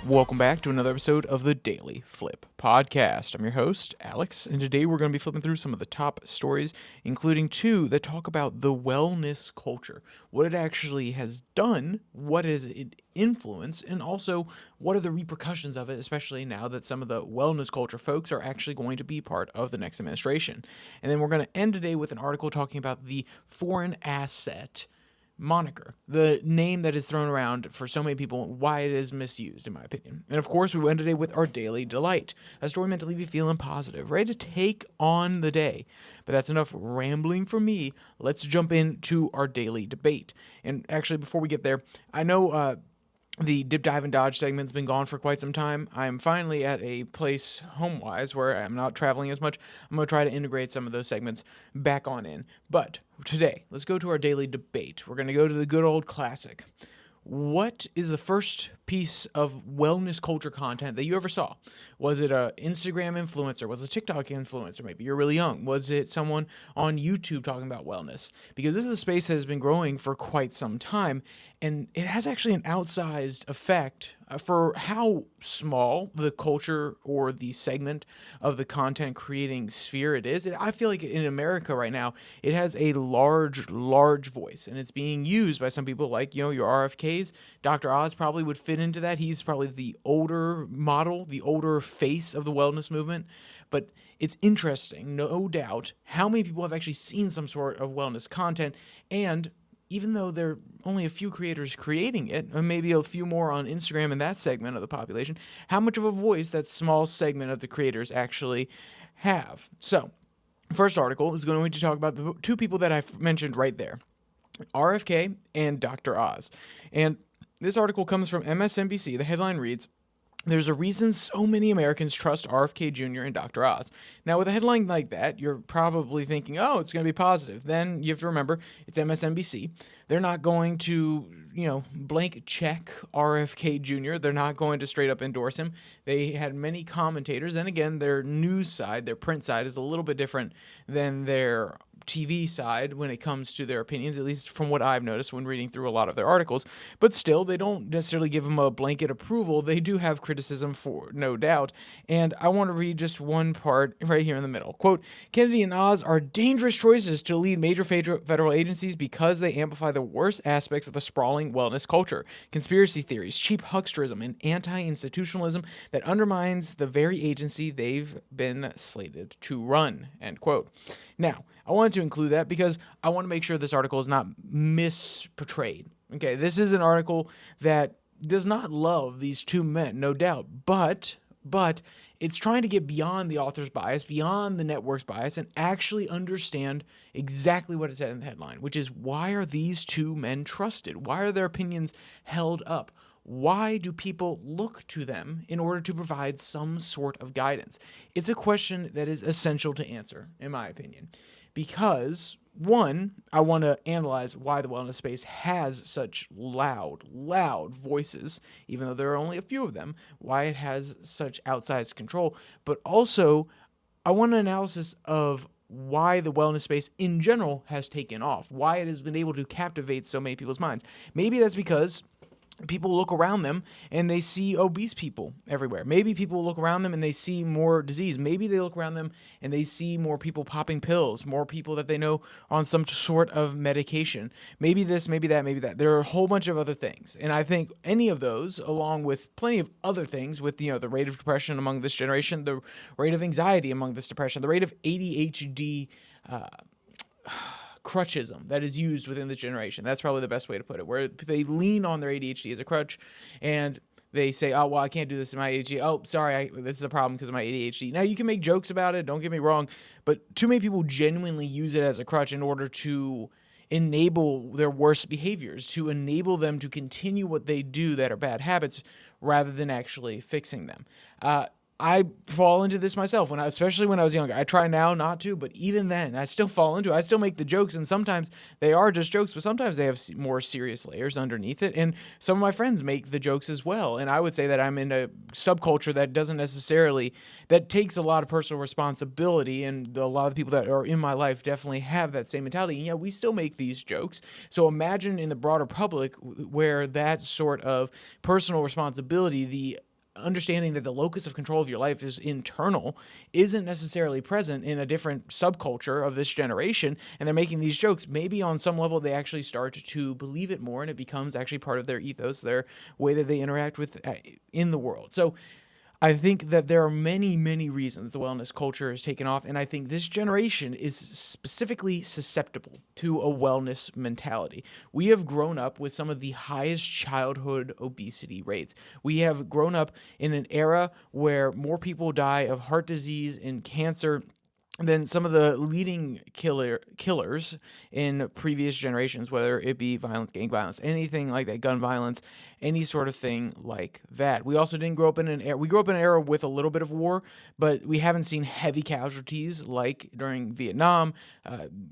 Welcome back to another episode of the Daily Flip podcast. I'm your host, Alex, and today we're going to be flipping through some of the top stories, including two that talk about the wellness culture, what it actually has done, what has it influenced, and also what are the repercussions of it, especially now that some of the wellness culture folks are actually going to be part of the next administration. And then we're going to end today with an article talking about the foreign asset moniker, the name that is thrown around for so many people, why it is misused, in my opinion. And of course, we went today with our daily delight, a story meant to leave you feeling positive, ready to take on the day. But that's enough rambling from me. Let's jump into our daily debate. And actually, before we get there, I know the dip, dive, and dodge segment's been gone for quite some time. I'm finally at a place home-wise where I'm not traveling as much. I'm going to try to integrate some of those segments back on in. But today, let's go to our daily debate. We're going to go to the good old classic. What is the first piece of wellness culture content that you ever saw? Was it an Instagram influencer? Was it a TikTok influencer? Maybe you're really young. Was it someone on YouTube talking about wellness? Because this is a space that has been growing for quite some time, and it has actually an outsized effect for how small the culture or the segment of the content creating sphere it is. I feel like in America right now, it has a large voice, and it's being used by some people like, your RFKs. Dr. Oz probably would fit into that. He's probably the older model, the older face of the wellness movement. But it's interesting, no doubt, how many people have actually seen some sort of wellness content, and even though there are only a few creators creating it, or maybe a few more on Instagram in that segment of the population, how much of a voice that small segment of the creators actually have. So, first article is going to talk about the two people that I've mentioned right there, RFK and Dr. Oz. And this article comes from MSNBC. The headline reads, "There's a reason so many Americans trust RFK Jr. and Dr. Oz." Now, with a headline like that, you're probably thinking, oh, it's going to be positive. Then you have to remember, it's MSNBC. They're not going to, blank check RFK Jr. They're not going to straight up endorse him. They had many commentators. And again, their news side, their print side is a little bit different than their TV side when it comes to their opinions, at least from what I've noticed when reading through a lot of their articles. But still, they don't necessarily give them a blanket approval. They do have criticism, for no doubt. And I want to read just one part right here in the middle. Quote, "Kennedy and Oz are dangerous choices to lead major federal agencies because they amplify the worst aspects of the sprawling wellness culture, conspiracy theories, cheap hucksterism, and anti-institutionalism that undermines the very agency they've been slated to run." End quote. Now, I wanted to include that because I want to make sure this article is not misportrayed. Okay, this is an article that does not love these two men, no doubt, but it's trying to get beyond the author's bias, beyond the network's bias, and actually understand exactly what it said in the headline, which is, why are these two men trusted? Why are their opinions held up? Why do people look to them in order to provide some sort of guidance? It's a question that is essential to answer, in my opinion, because one, I want to analyze why the wellness space has such loud voices, even though there are only a few of them, why it has such outsized control, but also I want an analysis of why the wellness space in general has taken off, why it has been able to captivate so many people's minds. Maybe that's because people look around them and they see obese people everywhere. Maybe people look around them and they see more disease. Maybe they look around them and they see more people popping pills, more people that they know on some sort of medication. Maybe this, maybe that, maybe that. There are a whole bunch of other things. And I think any of those, along with plenty of other things, with the rate of depression among this generation, the rate of anxiety among this depression, the rate of ADHD crutchism that is used within this generation. That's probably the best way to put it, where they lean on their ADHD as a crutch and they say, oh, well, I can't do this in my ADHD. Oh, sorry, this is a problem because of my ADHD. Now, you can make jokes about it, don't get me wrong, but too many people genuinely use it as a crutch in order to enable their worst behaviors, to enable them to continue what they do that are bad habits rather than actually fixing them. I fall into this myself, especially when I was younger. I try now not to, but even then, I still fall into it. I still make the jokes, and sometimes they are just jokes, but sometimes they have more serious layers underneath it. And some of my friends make the jokes as well. And I would say that I'm in a subculture that that takes a lot of personal responsibility, and a lot of the people that are in my life definitely have that same mentality. And yeah, we still make these jokes. So imagine in the broader public where that sort of personal responsibility, the understanding that the locus of control of your life is internal isn't necessarily present in a different subculture of this generation, and they're making these jokes, maybe on some level they actually start to believe it more, and it becomes actually part of their ethos, their way that they interact with in the world. So I think that there are many, many reasons the wellness culture has taken off, and I think this generation is specifically susceptible to a wellness mentality. We have grown up with some of the highest childhood obesity rates. We have grown up in an era where more people die of heart disease and cancer than some of the leading killers in previous generations, whether it be violence, gang violence, anything like that, gun violence, any sort of thing like that. We also didn't grow up in an era. We grew up in an era with a little bit of war, but we haven't seen heavy casualties like during Vietnam,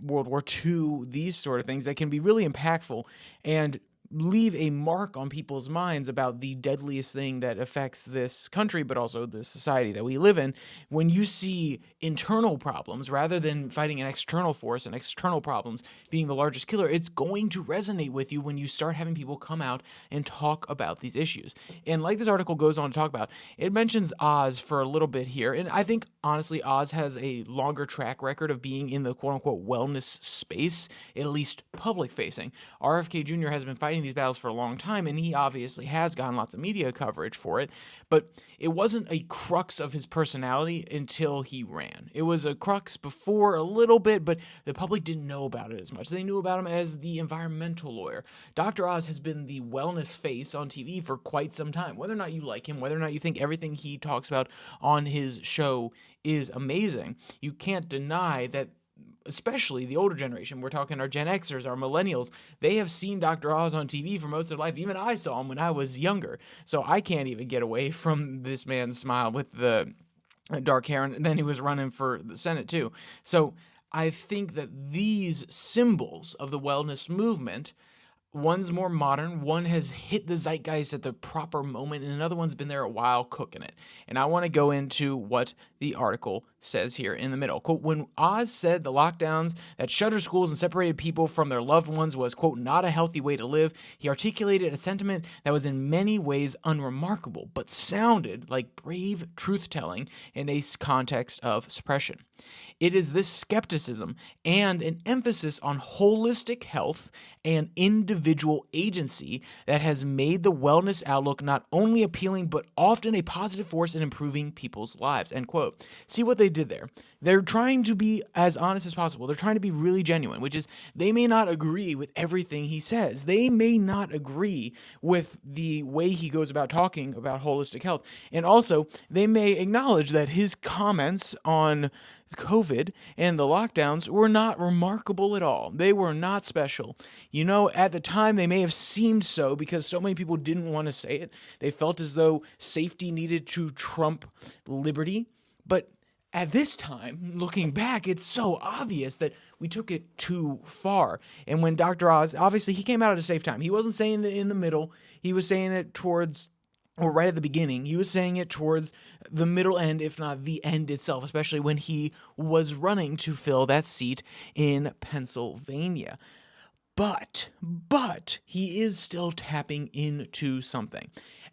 World War II, these sort of things that can be really impactful and leave a mark on people's minds about the deadliest thing that affects this country, but also the society that we live in. When you see internal problems, rather than fighting an external force and external problems being the largest killer, it's going to resonate with you when you start having people come out and talk about these issues. And like this article goes on to talk about, it mentions Oz for a little bit here. And I think, honestly, Oz has a longer track record of being in the quote-unquote wellness space, at least public-facing. RFK Jr. has been fighting these battles for a long time, and he obviously has gotten lots of media coverage for it, but it wasn't a crux of his personality until he ran. It was a crux before a little bit, but the public didn't know about it as much. They knew about him as the environmental lawyer. Dr. Oz has been the wellness face on TV for quite some time. Whether or not you like him, whether or not you think everything he talks about on his show is amazing, you can't deny that especially the older generation, we're talking our Gen Xers, our millennials, they have seen Dr. Oz on TV for most of their life. Even I saw him when I was younger. So I can't even get away from this man's smile with the dark hair, and then he was running for the Senate too. So I think that these symbols of the wellness movement, one's more modern, one has hit the zeitgeist at the proper moment, and another one's been there a while cooking it. And I want to go into what the article says here in the middle. Quote, when Oz said the lockdowns that shuttered schools and separated people from their loved ones was, quote, not a healthy way to live, he articulated a sentiment that was in many ways unremarkable, but sounded like brave truth-telling in a context of suppression. It is this skepticism and an emphasis on holistic health and individual agency that has made the wellness outlook not only appealing, but often a positive force in improving people's lives, end quote. See what they did there. They're trying to be as honest as possible. They're trying to be really genuine, which is they may not agree with everything he says. They may not agree with the way he goes about talking about holistic health. And also, they may acknowledge that his comments on COVID and the lockdowns were not remarkable at all. They were not special. You know, at the time, they may have seemed so because so many people didn't want to say it. They felt as though safety needed to trump liberty. But at this time, looking back, it's so obvious that we took it too far. And when Dr. Oz, obviously, he came out at a safe time. He wasn't saying it in the middle. He was saying it towards, or right at the beginning. He was saying it towards the middle end, if not the end itself, especially when he was running to fill that seat in Pennsylvania. But he is still tapping into something.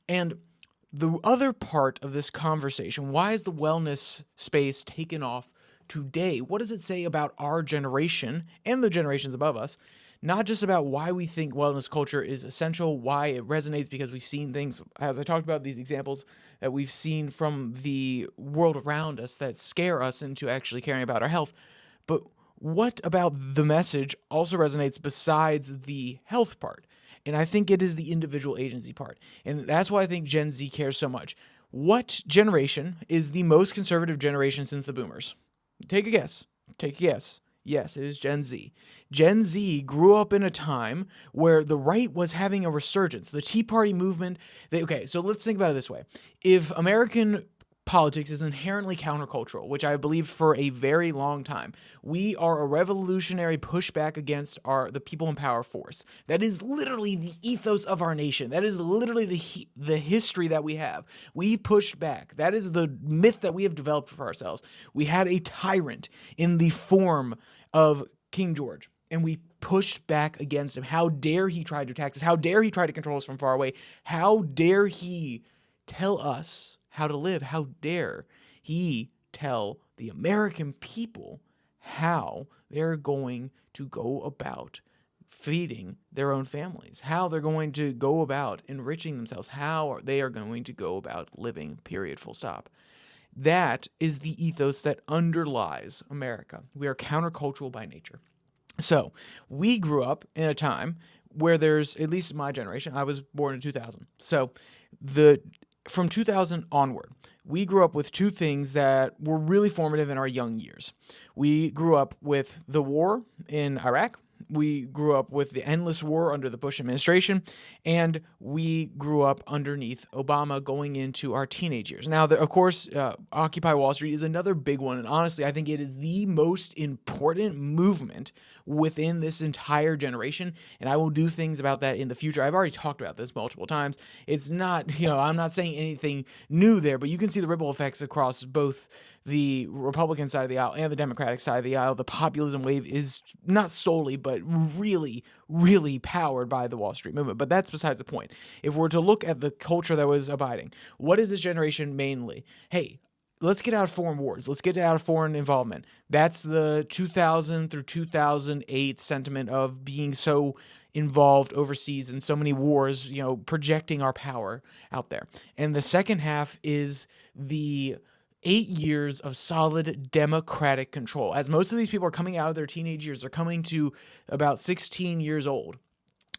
And the other part of this conversation, why is the wellness space taken off today? What does it say about our generation and the generations above us? Not just about why we think wellness culture is essential, why it resonates, because we've seen things, as I talked about, these examples that we've seen from the world around us that scare us into actually caring about our health. But what about the message also resonates besides the health part? And I think it is the individual agency part. And that's why I think Gen Z cares so much. What generation is the most conservative generation since the boomers? Take a guess. Take a guess. Yes, it is Gen Z. Gen Z grew up in a time where the right was having a resurgence. The Tea Party movement. Okay, so let's think about it this way. If American politics is inherently countercultural, which I believed for a very long time, we are a revolutionary pushback against the people in power force. That is literally the ethos of our nation. That is literally the history that we have. We pushed back. That is the myth that we have developed for ourselves. We had a tyrant in the form of King George, and we pushed back against him. How dare he try to tax us? How dare he try to control us from far away? How dare he tell us how to live? How dare he tell the American people how they're going to go about feeding their own families, how they're going to go about enriching themselves, how they are going to go about living, period, full stop. That is the ethos that underlies America. We are countercultural by nature. So we grew up in a time where there's, at least my generation, I was born in 2000. So from 2000 onward, we grew up with two things that were really formative in our young years. We grew up with the war in Iraq. We grew up with the endless war under the Bush administration, and we grew up underneath Obama going into our teenage years. Now, of course, Occupy Wall Street is another big one, and honestly, I think it is the most important movement within this entire generation, and I will do things about that in the future. I've already talked about this multiple times. It's not, I'm not saying anything new there, but you can see the ripple effects across both the Republican side of the aisle and the Democratic side of the aisle. The populism wave is not solely, but really, really powered by the Wall Street movement. But that's besides the point. If we're to look at the culture that was abiding, what is this generation mainly? Hey, let's get out of foreign wars. Let's get out of foreign involvement. That's the 2000 through 2008 sentiment of being so involved overseas in so many wars, projecting our power out there. And the second half is the 8 years of solid democratic control. As most of these people are coming out of their teenage years, they're coming to about 16 years old.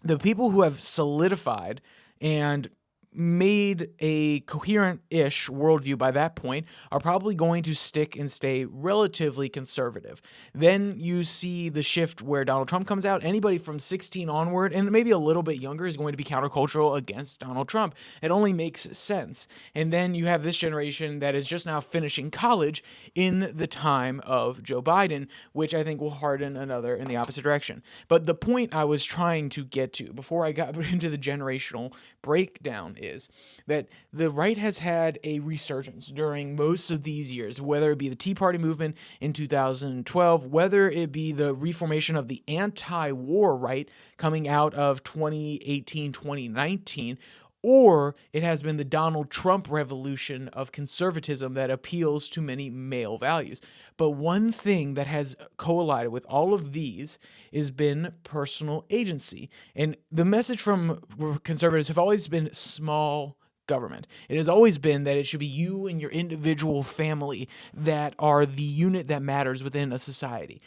The people who have solidified and made a coherent-ish worldview by that point are probably going to stick and stay relatively conservative. Then you see the shift where Donald Trump comes out. Anybody from 16 onward, and maybe a little bit younger, is going to be countercultural against Donald Trump. It only makes sense. And then you have this generation that is just now finishing college in the time of Joe Biden, which I think will harden another in the opposite direction. But the point I was trying to get to before I got into the generational breakdown is that the right has had a resurgence during most of these years, whether it be the Tea Party movement in 2012, whether it be the reformation of the anti-war right coming out of 2018, 2019, or it has been the Donald Trump revolution of conservatism that appeals to many male values. But one thing that has collided with all of these has been personal agency. And the message from conservatives have always been small government. It has always been that it should be you and your individual family that are the unit that matters within a society.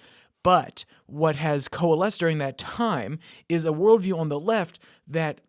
But what has coalesced during that time is a worldview on the left that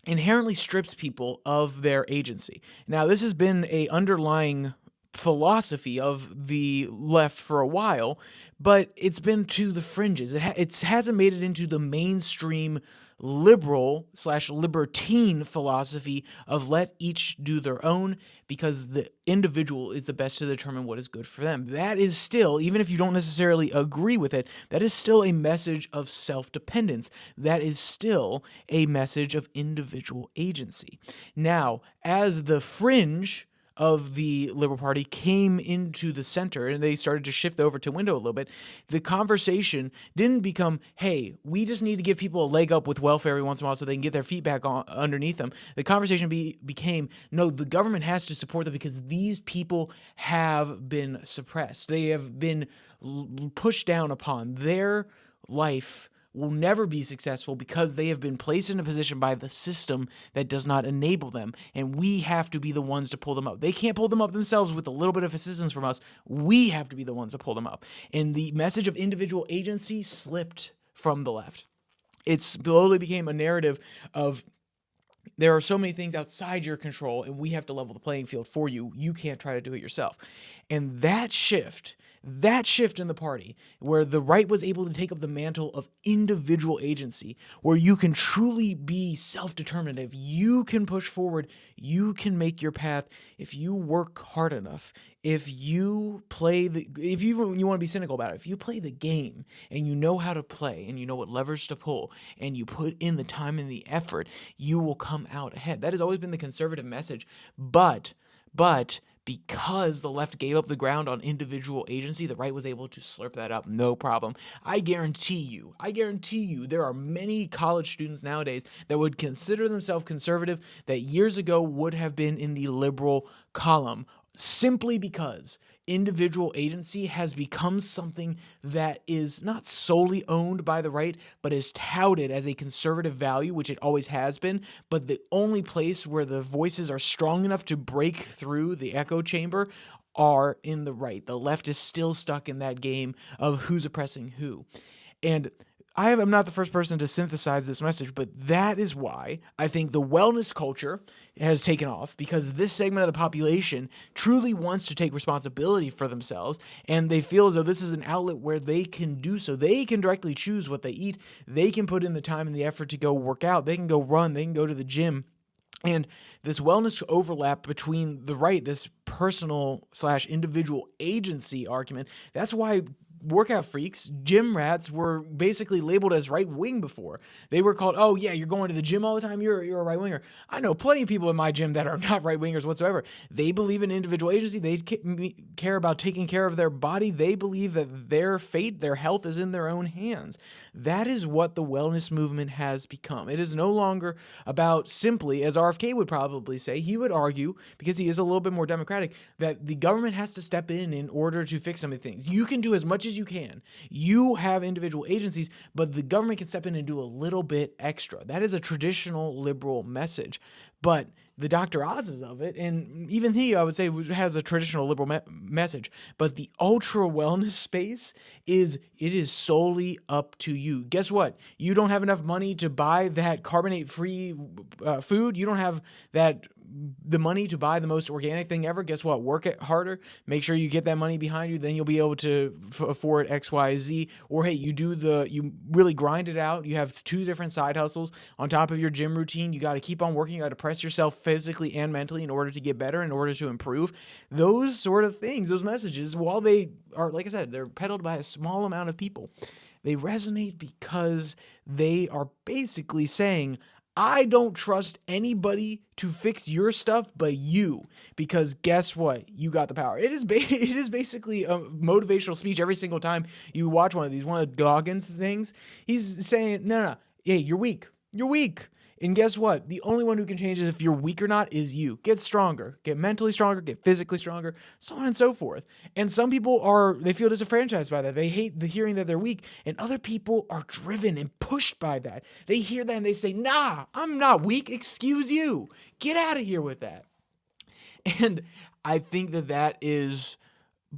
inherently strips people of their agency. Now, this has been an underlying philosophy of the left for a while, but it's been to the fringes. It hasn't made it into the mainstream liberal/libertine philosophy of let each do their own because the individual is the best to determine what is good for them. That is still, even if you don't necessarily agree with it, that is still a message of self-dependence. That is still a message of individual agency. Now, as the fringe of the Liberal Party came into the center and they started to shift over to window a little bit, the conversation didn't become, hey, we just need to give people a leg up with welfare every once in a while so they can get their feet back underneath them. The conversation became, no, the government has to support them because these people have been suppressed. They have been pushed down upon. Their life will never be successful because they have been placed in a position by the system that does not enable them, and we have to be the ones to pull them up. They can't pull them up themselves with a little bit of assistance from us. We have to be the ones to pull them up. And the message of individual agency slipped from the left. It slowly became a narrative of there are so many things outside your control, and we have to level the playing field for you. You can't try to do it yourself. And that shift in the party, where the right was able to take up the mantle of individual agency, where you can truly be self-determinative, you can push forward, you can make your path if you work hard enough, if you want to be cynical about it, if you play the game and you know how to play and you know what levers to pull and you put in the time and the effort, you will come out ahead. That has always been the conservative message, but because the left gave up the ground on individual agency, the right was able to slurp that up, no problem. I guarantee you, there are many college students nowadays that would consider themselves conservative that years ago would have been in the liberal column, simply because individual agency has become something that is not solely owned by the right, but is touted as a conservative value, which it always has been. But the only place where the voices are strong enough to break through the echo chamber are in the right. The left is still stuck in that game of who's oppressing who. And I'm not the first person to synthesize this message, but that is why I think the wellness culture has taken off, because this segment of the population truly wants to take responsibility for themselves, and they feel as though this is an outlet where they can do so. They can directly choose what they eat. They can put in the time and the effort to go work out. They can go run. They can go to the gym. And this wellness overlap between the right, this personal/individual agency argument, that's why workout freaks, gym rats, were basically labeled as right-wing before. They were called, oh yeah, you're going to the gym all the time, you're a right-winger. I know plenty of people in my gym that are not right-wingers whatsoever. They believe in individual agency. They care about taking care of their body. They believe that their fate, their health is in their own hands. That is what the wellness movement has become. It is no longer about simply, as RFK would probably say, he would argue, because he is a little bit more democratic, that the government has to step in order to fix some of the things. You can do as much as you can. You have individual agencies, but the government can step in and do a little bit extra. That is a traditional liberal message. But the Dr. Oz's of it, and even he, I would say, has a traditional liberal message. But the ultra wellness space it is solely up to you. Guess what? You don't have enough money to buy that carbonate-free food. You don't have the money to buy the most organic thing ever. Guess what? Work it harder. Make sure you get that money behind you. Then you'll be able to afford X, Y, Z. Or hey, you really grind it out. You have 2 different side hustles on top of your gym routine. You got to keep on working. You got to press yourself physically and mentally in order to get better, in order to improve. Those sort of things, those messages, while they are, like I said, they're peddled by a small amount of people, they resonate because they are basically saying, I don't trust anybody to fix your stuff but you, because guess what? You got the power. It is basically a motivational speech every single time you watch one of Goggins things. He's saying, no, hey, you're weak. You're weak. And guess what? The only one who can change if you're weak or not is you. Get stronger. Get mentally stronger. Get physically stronger. So on and so forth. And some people they feel disenfranchised by that. They hate the hearing that they're weak. And other people are driven and pushed by that. They hear that and they say, nah, I'm not weak. Excuse you. Get out of here with that. And I think that is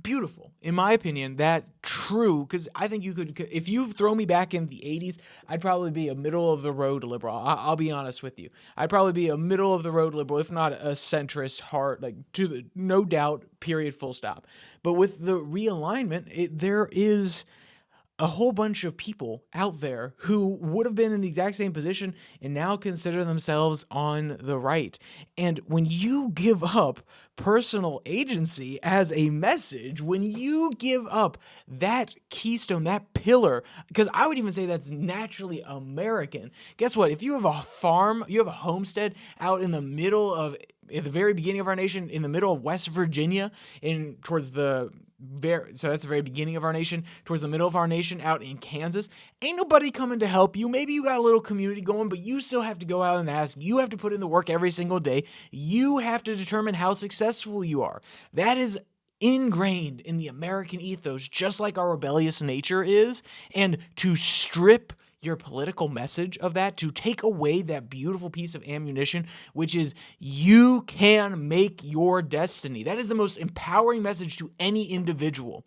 beautiful, in my opinion, that true, because I think you could, if you throw me back in the 80s, I'd probably be a middle-of-the-road liberal. I'll be honest with you. I'd probably be a middle-of-the-road liberal, if not a centrist heart, no doubt, period, full stop. But with the realignment, there is a whole bunch of people out there who would have been in the exact same position and now consider themselves on the right. And when you give up personal agency as a message, when you give up that keystone, that pillar, because I would even say that's naturally American. Guess what? If you have a farm, you have a homestead out in the middle of, at the very beginning of our nation, in the middle of West Virginia, so that's the very beginning of our nation, towards the middle of our nation, out in Kansas. Ain't nobody coming to help you. Maybe you got a little community going, but you still have to go out and ask. You have to put in the work every single day. You have to determine how successful you are. That is ingrained in the American ethos, just like our rebellious nature is. And to strip your political message of that, to take away that beautiful piece of ammunition, which is you can make your destiny. That is the most empowering message to any individual.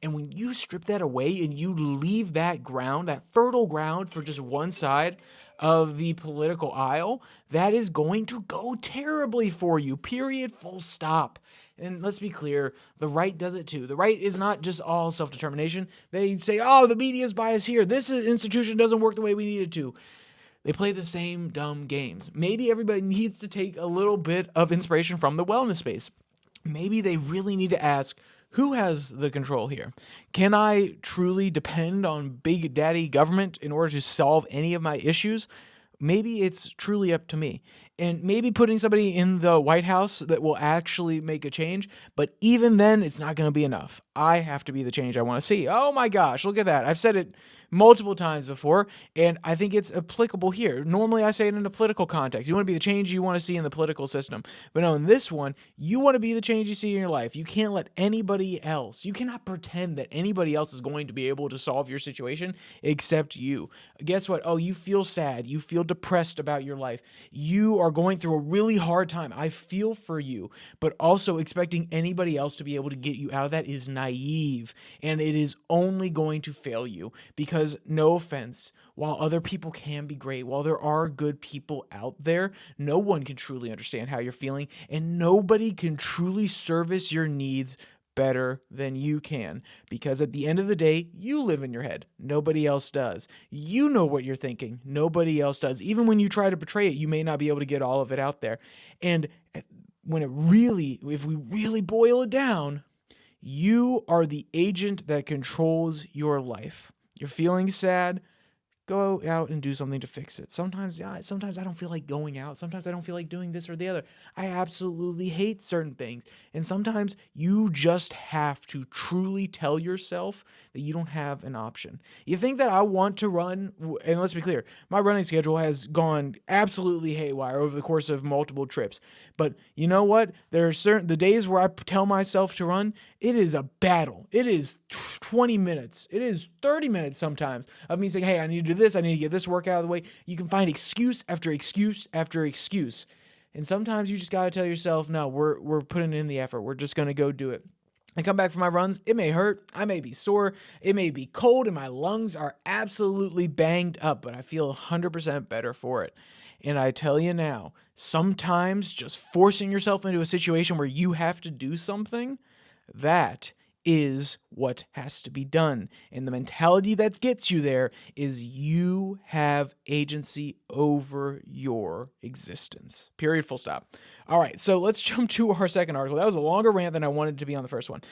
And when you strip that away and you leave that ground, that fertile ground, for just one side of the political aisle, that is going to go terribly for you, period, full stop. And let's be clear, the right does it too. The right is not just all self-determination. They say, oh, the media is biased here. This institution doesn't work the way we need it to. They play the same dumb games. Maybe everybody needs to take a little bit of inspiration from the wellness space. Maybe they really need to ask, who has the control here? Can I truly depend on big daddy government in order to solve any of my issues? Maybe it's truly up to me. and maybe putting somebody in the White House that will actually make a change. But even then, it's not going to be enough. I have to be the change I want to see. Oh my gosh, look at that. I've said it multiple times before, and I think it's applicable here. Normally, I say it in a political context. You want to be the change you want to see in the political system. But no, in this one, you want to be the change you see in your life. You can't let anybody else, you cannot pretend that anybody else is going to be able to solve your situation except you. Guess what? Oh, you feel sad. You feel depressed about your life. You are going through a really hard time. I feel for you. But also expecting anybody else to be able to get you out of that is naive, and it is only going to fail you because, no offense, while other people can be great, while there are good people out there, no one can truly understand how you're feeling, and nobody can truly service your needs better than you can, because at the end of the day, you live in your head. Nobody else does. You know what you're thinking. Nobody else does. Even when you try to portray it, you may not be able to get all of it out there. And if we really boil it down, you are the agent that controls your life. You're feeling sad, go out and do something to fix it. Sometimes I don't feel like going out. Sometimes I don't feel like doing this or the other. I absolutely hate certain things. And sometimes you just have to truly tell yourself that you don't have an option. You think that I want to run, and let's be clear, my running schedule has gone absolutely haywire over the course of multiple trips. But you know what? There are the days where I tell myself to run, it is a battle. It is 20 minutes. It is 30 minutes sometimes of me saying, hey, I need to do this. I need to get this work out of the way. You can find excuse after excuse after excuse. And sometimes you just got to tell yourself, no, we're putting in the effort. We're just going to go do it. I come back from my runs. It may hurt. I may be sore. It may be cold, and my lungs are absolutely banged up, but I feel 100% better for it. And I tell you now, sometimes just forcing yourself into a situation where you have to do something, that is what has to be done. And the mentality that gets you there is you have agency over your existence. Period, full stop. All right, so let's jump to our second article. That was a longer rant than I wanted to be on the first one.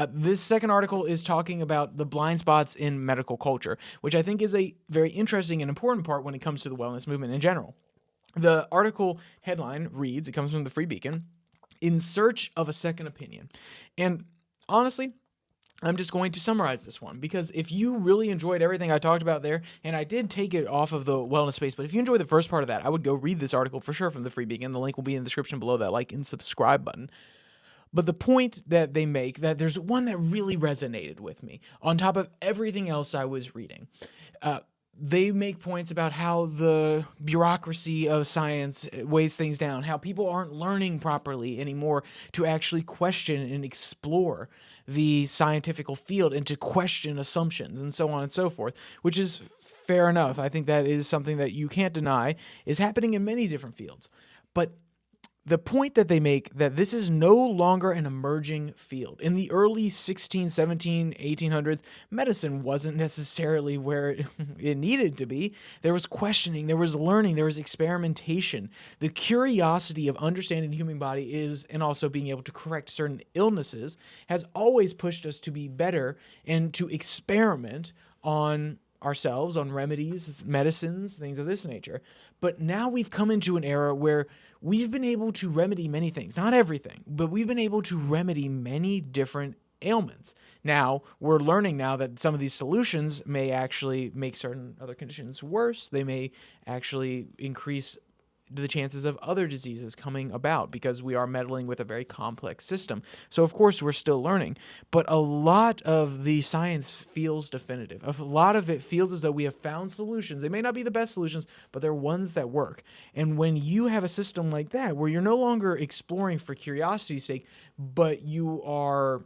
This second article is talking about the blind spots in medical culture, which I think is a very interesting and important part when it comes to the wellness movement in general. The article headline reads, it comes from the Free Beacon, "In Search of a Second Opinion." And honestly, I'm just going to summarize this one, because if you really enjoyed everything I talked about there, and I did take it off of the wellness space, but if you enjoyed the first part of that, I would go read this article for sure from the Free Beacon. The link will be in the description below, that like and subscribe button. But the point that they make, that there's one that really resonated with me on top of everything else I was reading. They make points about how the bureaucracy of science weighs things down, how people aren't learning properly anymore to actually question and explore the scientific field and to question assumptions and so on and so forth, which is fair enough. I think that is something that you can't deny is happening in many different fields. But the point that they make, that this is no longer an emerging field. In the early 16, 17, 1800s, medicine wasn't necessarily where it needed to be. There was questioning, there was learning, there was experimentation. The curiosity of understanding the human body and also being able to correct certain illnesses has always pushed us to be better and to experiment on ourselves, on remedies, medicines, things of this nature. But now we've come into an era where we've been able to remedy many things, not everything, but we've been able to remedy many different ailments. Now, we're learning now that some of these solutions may actually make certain other conditions worse. They may actually increase the chances of other diseases coming about because we are meddling with a very complex system. So, of course, we're still learning. But a lot of the science feels definitive. A lot of it feels as though we have found solutions. They may not be the best solutions, but they're ones that work. And when you have a system like that, where you're no longer exploring for curiosity's sake, but you are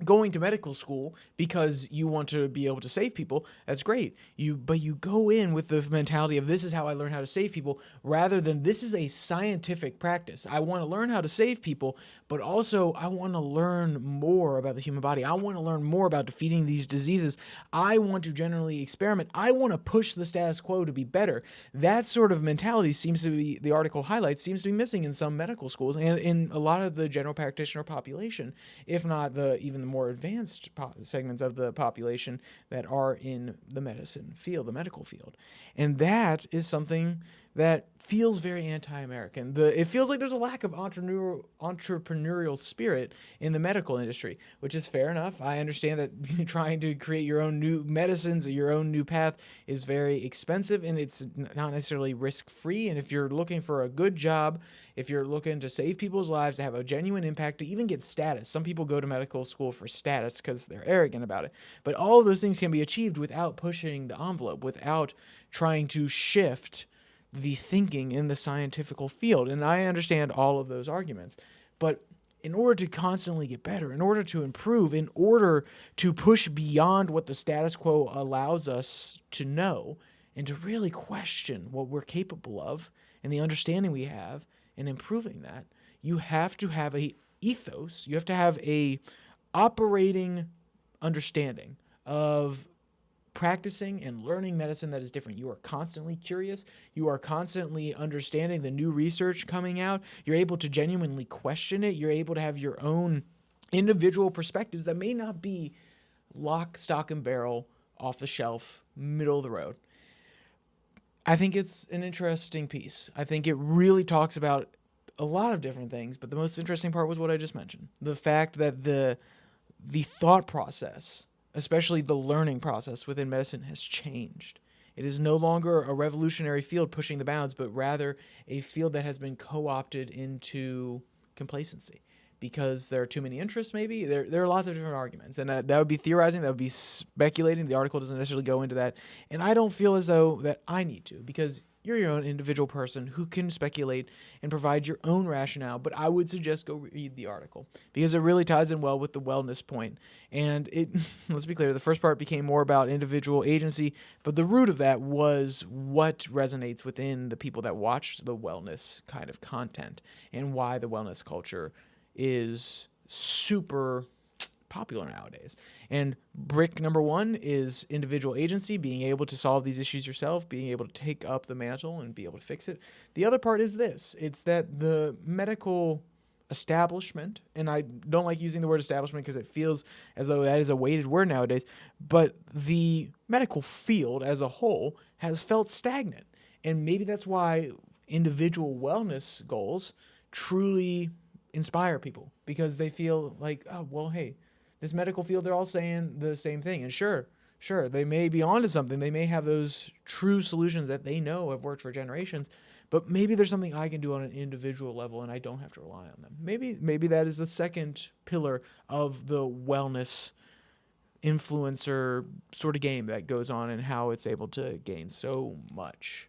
going to medical school because you want to be able to save people, that's great. But you go in with the mentality of, this is how I learn how to save people, rather than this is a scientific practice. I want to learn how to save people, but also I want to learn more about the human body. I want to learn more about defeating these diseases. I want to generally experiment. I want to push the status quo to be better. That sort of mentality seems to be, the article highlights, seems to be missing in some medical schools and in a lot of the general practitioner population, if not even the more advanced segments of the population that are in the medicine field, the medical field. And that is something that feels very anti-American. It feels like there's a lack of entrepreneurial spirit in the medical industry, which is fair enough. I understand that trying to create your own new medicines or your own new path is very expensive, and it's not necessarily risk-free. And if you're looking for a good job, if you're looking to save people's lives, to have a genuine impact, to even get status, some people go to medical school for status because they're arrogant about it. But all of those things can be achieved without pushing the envelope, without trying to shift the thinking in the scientific field. And I understand all of those arguments. But in order to constantly get better, in order to improve, in order to push beyond what the status quo allows us to know, and to really question what we're capable of and the understanding we have, and improving that, you have to have a ethos. You have to have a operating understanding of practicing and learning medicine that is different. You are constantly curious. You are constantly understanding the new research coming out. You're able to genuinely question it. You're able to have your own individual perspectives that may not be lock, stock, and barrel, off the shelf, middle of the road. I think it's an interesting piece. I think it really talks about a lot of different things, but the most interesting part was what I just mentioned. The fact that the thought process, especially the learning process within medicine, has changed. It is no longer a revolutionary field pushing the bounds, but rather a field that has been co-opted into complacency because there are too many interests, maybe. There are lots of different arguments, and that would be theorizing, that would be speculating. The article doesn't necessarily go into that, and I don't feel as though that I need to, because you're your own individual person who can speculate and provide your own rationale, but I would suggest go read the article because it really ties in well with the wellness point. And let's be clear, the first part became more about individual agency, but the root of that was what resonates within the people that watch the wellness kind of content, and why the wellness culture is super popular nowadays. And brick number one is individual agency, being able to solve these issues yourself, being able to take up the mantle and be able to fix it. The other part is this: it's that the medical establishment, and I don't like using the word establishment because it feels as though that is a weighted word nowadays, but the medical field as a whole has felt stagnant. And maybe that's why individual wellness goals truly inspire people, because they feel like, oh, well, hey, this medical field, they're all saying the same thing. And sure, they may be onto something. They may have those true solutions that they know have worked for generations, but maybe there's something I can do on an individual level and I don't have to rely on them. Maybe that is the second pillar of the wellness influencer sort of game that goes on, and how it's able to gain so much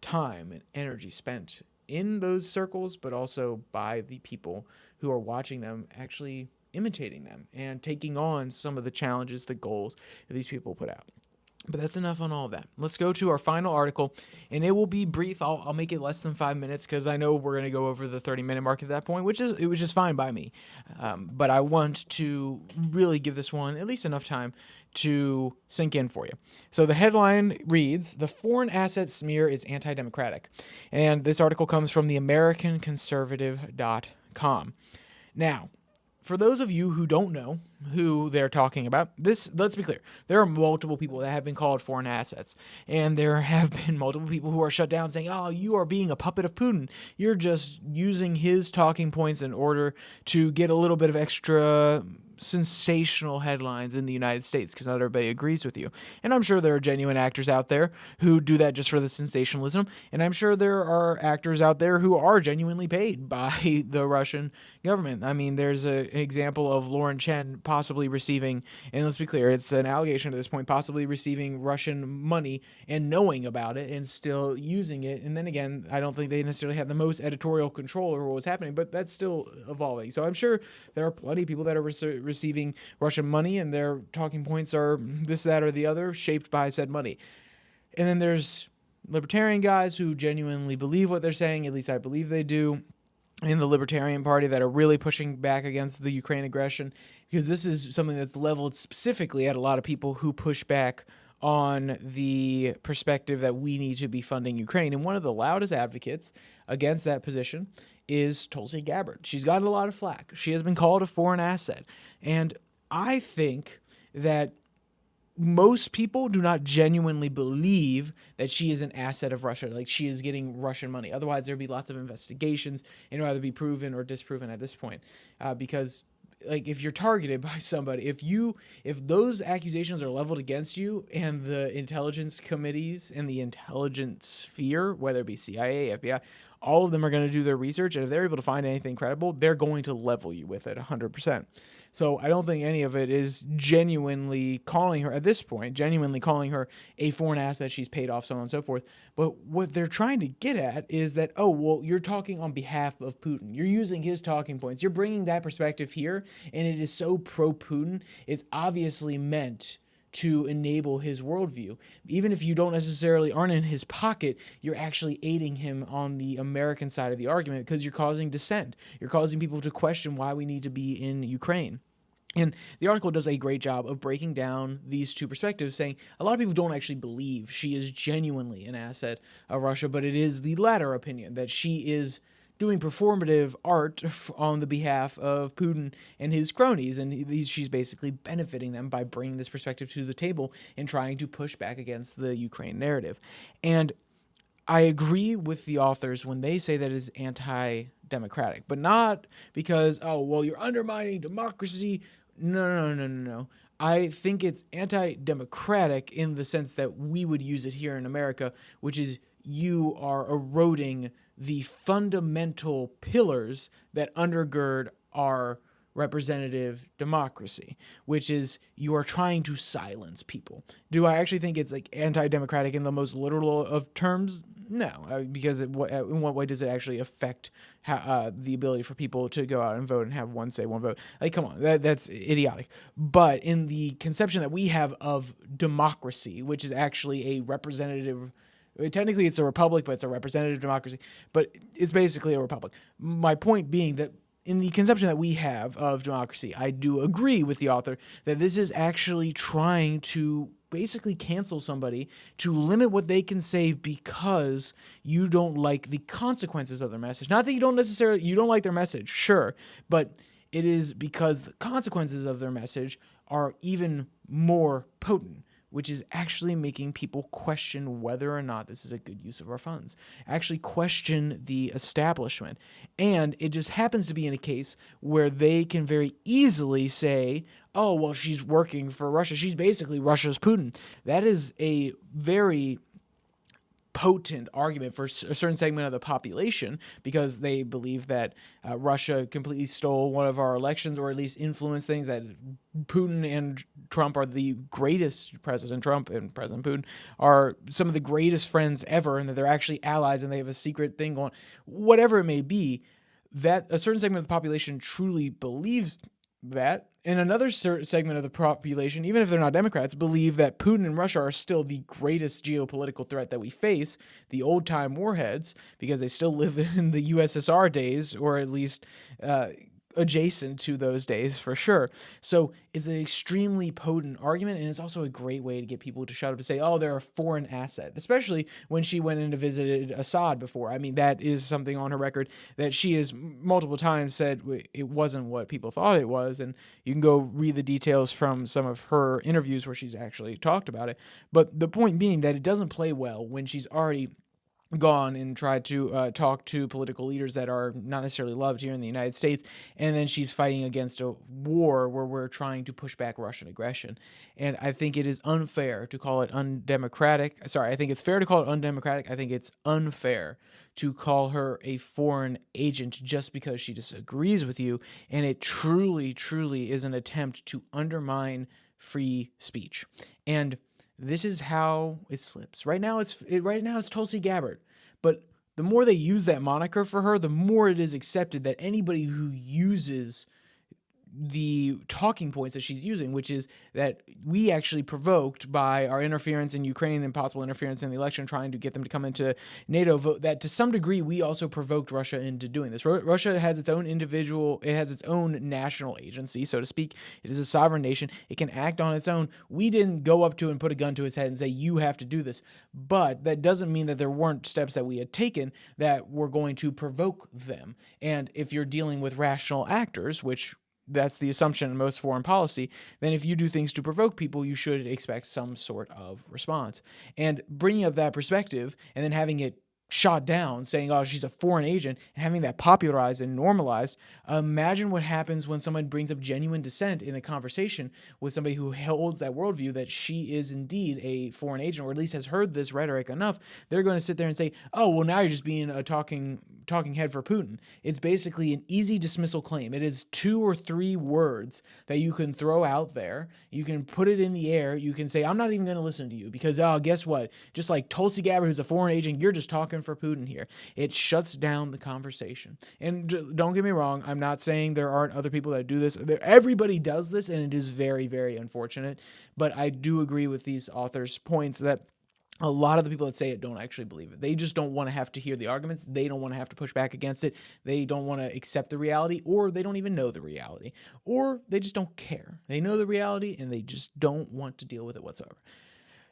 time and energy spent in those circles, but also by the people who are watching them actually imitating them and taking on some of the challenges, the goals that these people put out. But that's enough on all of that. Let's go to our final article, and it will be brief. I'll make it less than 5 minutes because I know we're going to go over the 30-minute mark at that point, which is just fine by me. But I want to really give this one at least enough time to sink in for you. So the headline reads, "The Foreign Asset Smear is Anti-Democratic." And this article comes from the AmericanConservative.com. Now, for those of you who don't know who they're talking about, let's be clear. There are multiple people that have been called foreign assets, and there have been multiple people who are shut down saying, oh, you are being a puppet of Putin. You're just using his talking points in order to get a little bit of extra sensational headlines in the United States because not everybody agrees with you. And I'm sure there are genuine actors out there who do that just for the sensationalism. And I'm sure there are actors out there who are genuinely paid by the Russian government. I mean, there's an example of Lauren Chen possibly receiving, and let's be clear, it's an allegation at this point, possibly receiving Russian money and knowing about it and still using it. And then again, I don't think they necessarily have the most editorial control over what was happening, but that's still evolving. So I'm sure there are plenty of people that are receiving Russian money and their talking points are this, that, or the other, shaped by said money. And then there's libertarian guys who genuinely believe what they're saying, at least I believe they do, in the Libertarian Party, that are really pushing back against the Ukraine aggression, because this is something that's leveled specifically at a lot of people who push back on the perspective that we need to be funding Ukraine. And one of the loudest advocates against that position is Tulsi Gabbard. She's gotten a lot of flack. She has been called a foreign asset. And I think that most people do not genuinely believe that she is an asset of Russia, like she is getting Russian money. Otherwise, there'd be lots of investigations and it would either be proven or disproven at this point. Because like if you're targeted by somebody, if those accusations are leveled against you and the intelligence committees and the intelligence sphere, whether it be CIA, FBI, all of them are going to do their research, and if they're able to find anything credible, they're going to level you with it 100%. So I don't think any of it is genuinely calling her, at this point, genuinely calling her a foreign asset, she's paid off, so on and so forth. But what they're trying to get at is that, oh, well, you're talking on behalf of Putin. You're using his talking points. You're bringing that perspective here, and it is so pro-Putin. It's obviously meant to enable his worldview. Even if you don't necessarily aren't in his pocket, you're actually aiding him on the American side of the argument because you're causing dissent. You're causing people to question why we need to be in Ukraine. And the article does a great job of breaking down these two perspectives, saying a lot of people don't actually believe she is genuinely an asset of Russia, but it is the latter opinion, that she is doing performative art on the behalf of Putin and his cronies, and she's basically benefiting them by bringing this perspective to the table and trying to push back against the Ukraine narrative. And I agree with the authors when they say that it is anti-democratic, but not because, oh, well, you're undermining democracy. No. I think it's anti-democratic in the sense that we would use it here in America, which is you are eroding the fundamental pillars that undergird our representative democracy, which is you are trying to silence people. Do I actually think it's like anti-democratic in the most literal of terms? No, because in what way does it actually affect the ability for people to go out and vote and have one say, one vote? Like, come on, that's idiotic. But in the conception that we have of democracy, which is actually a representative, technically it's a republic, but it's a representative democracy, but it's basically a republic. My point being that in the conception that we have of democracy, I do agree with the author that this is actually trying to basically cancel somebody, to limit what they can say because you don't like the consequences of their message. Not that you don't like their message, sure, but it is because the consequences of their message are even more potent, which is actually making people question whether or not this is a good use of our funds, actually question the establishment. And it just happens to be in a case where they can very easily say, oh, well, she's working for Russia. She's basically Russia's Putin. That is a very potent argument for a certain segment of the population because they believe that Russia completely stole one of our elections, or at least influenced things, that Putin and Trump are the greatest, President Trump and President Putin are some of the greatest friends ever, and that they're actually allies and they have a secret thing going, whatever it may be, that a certain segment of the population truly believes that. And another segment of the population, even if they're not Democrats, believe that Putin and Russia are still the greatest geopolitical threat that we face, the old-time warheads, because they still live in the USSR days, or at least adjacent to those days for sure. So it's an extremely potent argument, and it's also a great way to get people to shut up and say, oh, they're a foreign asset, especially when she went in and visited Assad before. I mean, that is something on her record that she has multiple times said it wasn't what people thought it was, and you can go read the details from some of her interviews where she's actually talked about it. But the point being that it doesn't play well when she's already gone and tried to talk to political leaders that are not necessarily loved here in the United States, and then she's fighting against a war where we're trying to push back Russian aggression. And I think it is unfair to call it undemocratic. Sorry, I think it's fair to call it undemocratic. I think it's unfair to call her a foreign agent just because she disagrees with you, and it truly, truly is an attempt to undermine free speech. And this is how it slips. Right now it's Tulsi Gabbard, but the more they use that moniker for her, the more it is accepted that anybody who uses the talking points that she's using, which is that we actually provoked by our interference in Ukraine and possible interference in the election, trying to get them to come into NATO, vote, that to some degree we also provoked Russia into doing this. Russia has its own national agency, so to speak. It is a sovereign nation. It can act on its own. We didn't go up to it and put a gun to its head and say, you have to do this. But that doesn't mean that there weren't steps that we had taken that were going to provoke them. And if you're dealing with rational actors, which that's the assumption in most foreign policy, then if you do things to provoke people, you should expect some sort of response. And bringing up that perspective and then having it shot down, saying, oh, she's a foreign agent, and having that popularized and normalized, imagine what happens when someone brings up genuine dissent in a conversation with somebody who holds that worldview that she is indeed a foreign agent, or at least has heard this rhetoric enough. They're going to sit there and say, oh, well, now you're just being a talking head for Putin. It's basically an easy dismissal claim. It is 2 or 3 words that you can throw out there. You can put it in the air. You can say, I'm not even going to listen to you because, oh, guess what? Just like Tulsi Gabbard, who's a foreign agent, you're just talking for Putin here. It shuts down the conversation. And don't get me wrong, I'm not saying there aren't other people that do this. Everybody does this, and it is very, very unfortunate. But I do agree with these authors' points that a lot of the people that say it don't actually believe it. They just don't want to have to hear the arguments. They don't want to have to push back against it. They don't want to accept the reality, or they don't even know the reality, or they just don't care. They know the reality, and they just don't want to deal with it whatsoever.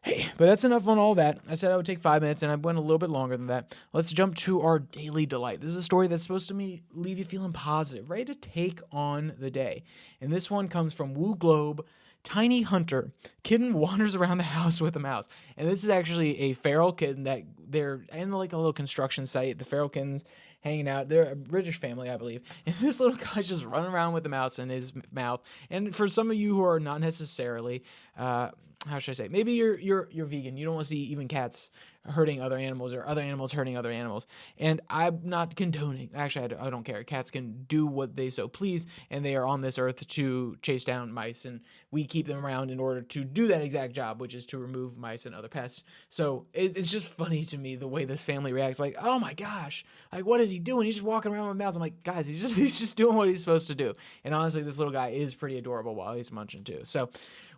Hey, but that's enough on all that. I said I would take 5 minutes, and I went a little bit longer than that. Let's jump to our daily delight. This is a story that's supposed to leave you feeling positive, ready to take on the day. And this one comes from Woo Globe. Tiny Hunter. Kitten wanders around the house with a mouse. And this is actually a feral kitten that they're in like a little construction site. The feral kitten's hanging out. They're a British family, I believe. And this little guy's just running around with a mouse in his mouth. And for some of you who are not necessarily, how should I say? Maybe you're vegan. You don't want to see even cats hurting other animals or other animals hurting other animals. And I'm not condoning. Actually, I don't care. Cats can do what they so please, and they are on this earth to chase down mice, and we keep them around in order to do that exact job, which is to remove mice and other pests. So it's just funny to me the way this family reacts. Like, oh my gosh, like what is he doing? He's just walking around with a mouse. I'm like, guys, he's just doing what he's supposed to do. And honestly, this little guy is pretty adorable while he's munching too. So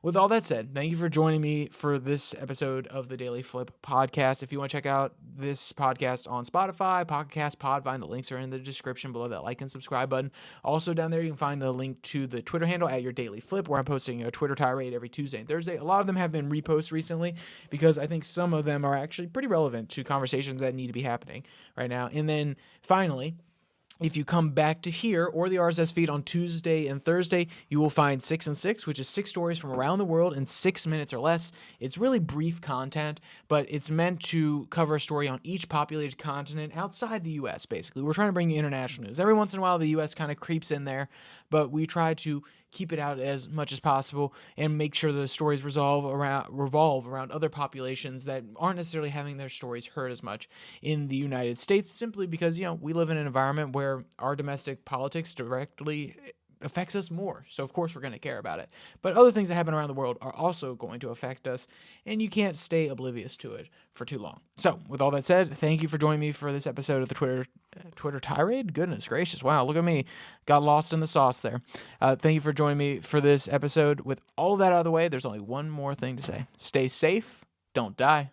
with all that said, thank you for joining me for this episode of the Daily Flip podcast. If you want to check out this podcast on Spotify, Podcast, Podvine, the links are in the description below that like and subscribe button. Also down there, you can find the link to the Twitter handle at your Daily Flip, where I'm posting a Twitter tirade every Tuesday and Thursday. A lot of them have been reposts recently because I think some of them are actually pretty relevant to conversations that need to be happening right now. And then finally, if you come back to here or the RSS feed on Tuesday and Thursday, you will find 6 and 6, which is 6 stories from around the world in 6 minutes or less. It's really brief content, but it's meant to cover a story on each populated continent outside the U.S., basically. We're trying to bring you international news. Every once in a while, the U.S. kind of creeps in there, but we try to keep it out as much as possible and make sure the stories revolve around other populations that aren't necessarily having their stories heard as much in the United States, simply because, we live in an environment where our domestic politics directly affects us more. So of course we're going to care about it. But other things that happen around the world are also going to affect us, and you can't stay oblivious to it for too long. So with all that said, thank you for joining me for this episode of the Twitter tirade. Goodness gracious. Wow, look at me. Got lost in the sauce there. Thank you for joining me for this episode. With all of that out of the way, there's only one more thing to say. Stay safe. Don't die.